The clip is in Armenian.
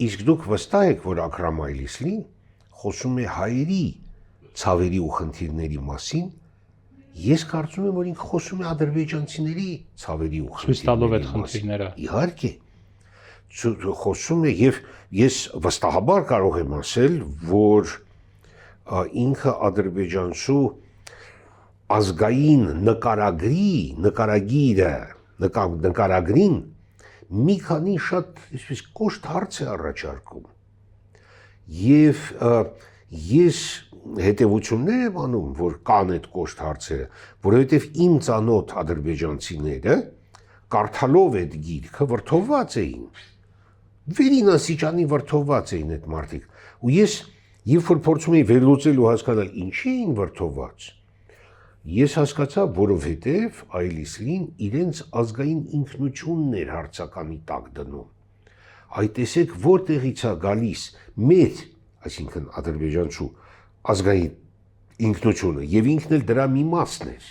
Իսկ դուք վստահ եք, որ Աքրամ Այլիսլին խոսում է հայերի ցավերի ու խնդիրների մասին, ես կարծում եմ, որ ինքը խոսում է ադրբեջանցիների ցավերի ու խնդիրների մասին։ Իհարկե, խոսում է եւ ես վստահաբար կարող եմ ասել, որ ինքը ադրբեջանցու ազգային նկարագրին մի քանի շատ այսպես կոշտ հարց է առաջարկում եւ ես հետեւություններ եմ անում, որ կան այդ կոշտ հարցերը, որովհետեւ իմ ծանոթ ադրբեջանցիները կարդալով այդ գիրքը վրդովված էին, վերին աստիճանի վրդովված էին այդ մարդիկ, ու ես երբ որ փորձում էի վերլուծել ու հասկանալ ինչի էին վրդովված, ես հասկացա, որովհետև Այլիսլին իրենց ազգային ինքնությունն էր հարցականի տակ դնում։ Այդ տեսեք որտեղից է գալիս մեր, այսինքն ադրբեջանցու ազգային ինքնությունը, եւ ինքն էլ դրա մի մասն էր։